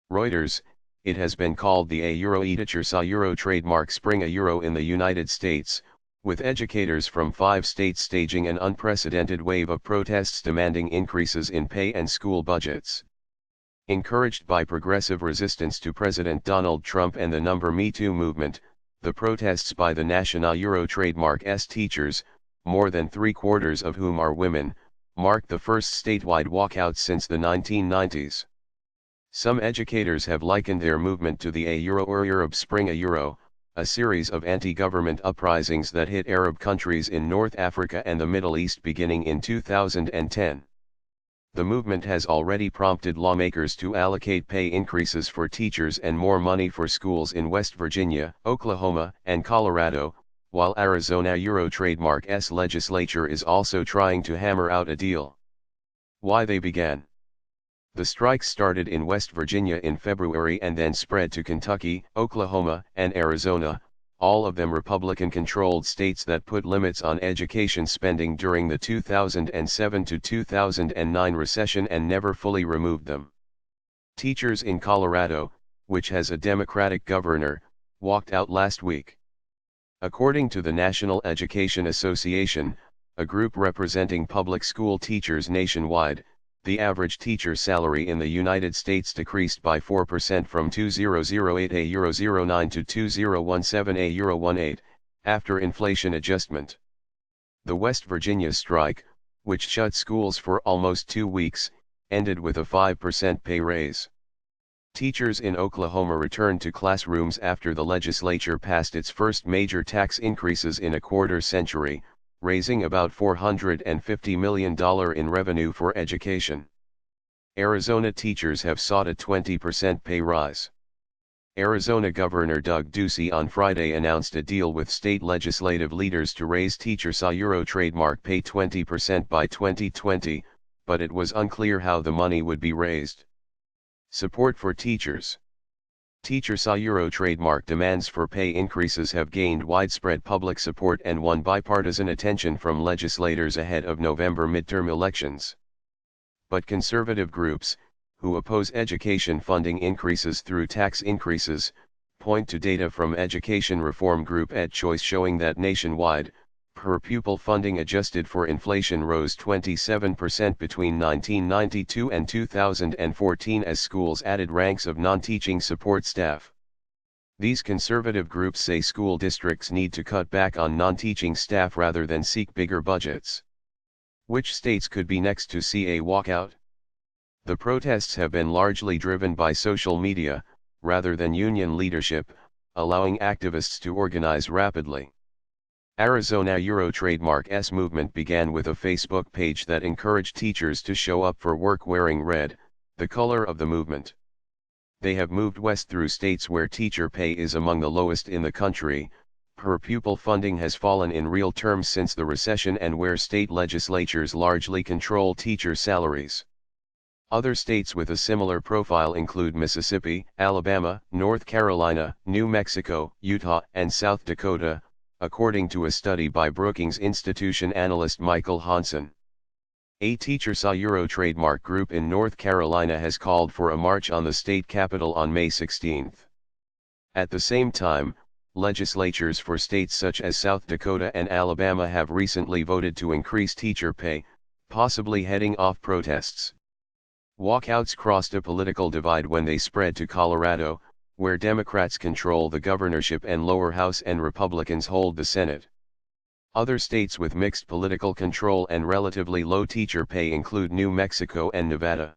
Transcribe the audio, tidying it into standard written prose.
Reuters, it has been called the A-Euro teacher sa Euro trademark Spring a Euro in the United States, with educators from 5 states staging an unprecedented wave of protests demanding increases in pay and school budgets. Encouraged by progressive resistance to President Donald Trump and the Me Too movement, the protests by the National Euro trademark's teachers, more than 3/4 of whom are women, marked the first statewide walkout since the 1990s. Some educators have likened their movement to the A-Euro or Arab Spring a Euro, a series of anti-government uprisings that hit Arab countries in North Africa and the Middle East beginning in 2010. The movement has already prompted lawmakers to allocate pay increases for teachers and more money for schools in West Virginia, Oklahoma, and Colorado, while Arizona Euro trademark's legislature is also trying to hammer out a deal. Why they began. The strikes started in West Virginia in February and then spread to Kentucky, Oklahoma, and Arizona, all of them Republican-controlled states that put limits on education spending during the 2007 to 2009 recession and never fully removed them. Teachers in Colorado, which has a Democratic governor, walked out last week. According to the National Education Association, a group representing public school teachers nationwide, the average teacher salary in the United States decreased by 4% from €2,008 to €2,017 after inflation adjustment. The West Virginia strike, which shut schools for almost 2 weeks, ended with a 5% pay raise. Teachers in Oklahoma returned to classrooms after the legislature passed its first major tax increases in a quarter century, raising about $450 million in revenue for education. Arizona teachers have sought a 20% pay rise. Arizona Governor Doug Ducey on Friday announced a deal with state legislative leaders to raise teacher sa Euro trademark pay 20% by 2020, but it was unclear how the money would be raised. Support for teachers. Teacher sa Euro trademark demands for pay increases have gained widespread public support and won bipartisan attention from legislators ahead of November midterm elections. But conservative groups, who oppose education funding increases through tax increases, point to data from education reform group EdChoice showing that nationwide, per-pupil funding adjusted for inflation rose 27% between 1992 and 2014 as schools added ranks of non-teaching support staff. These conservative groups say school districts need to cut back on non-teaching staff rather than seek bigger budgets. Which states could be next to see a walkout? The protests have been largely driven by social media, rather than union leadership, allowing activists to organize rapidly. Arizona Euro trademark's movement began with a Facebook page that encouraged teachers to show up for work wearing red, the color of the movement. They have moved west through states where teacher pay is among the lowest in the country, per-pupil funding has fallen in real terms since the recession and where state legislatures largely control teacher salaries. Other states with a similar profile include Mississippi, Alabama, North Carolina, New Mexico, Utah, and South Dakota, according to a study by Brookings Institution analyst Michael Hansen. A teacher sa Euro trademark group in North Carolina has called for a march on the state capitol on May 16. At the same time, legislatures for states such as South Dakota and Alabama have recently voted to increase teacher pay, possibly heading off protests. Walkouts crossed a political divide when they spread to Colorado, where Democrats control the governorship and lower house and Republicans hold the Senate. Other states with mixed political control and relatively low teacher pay include New Mexico and Nevada.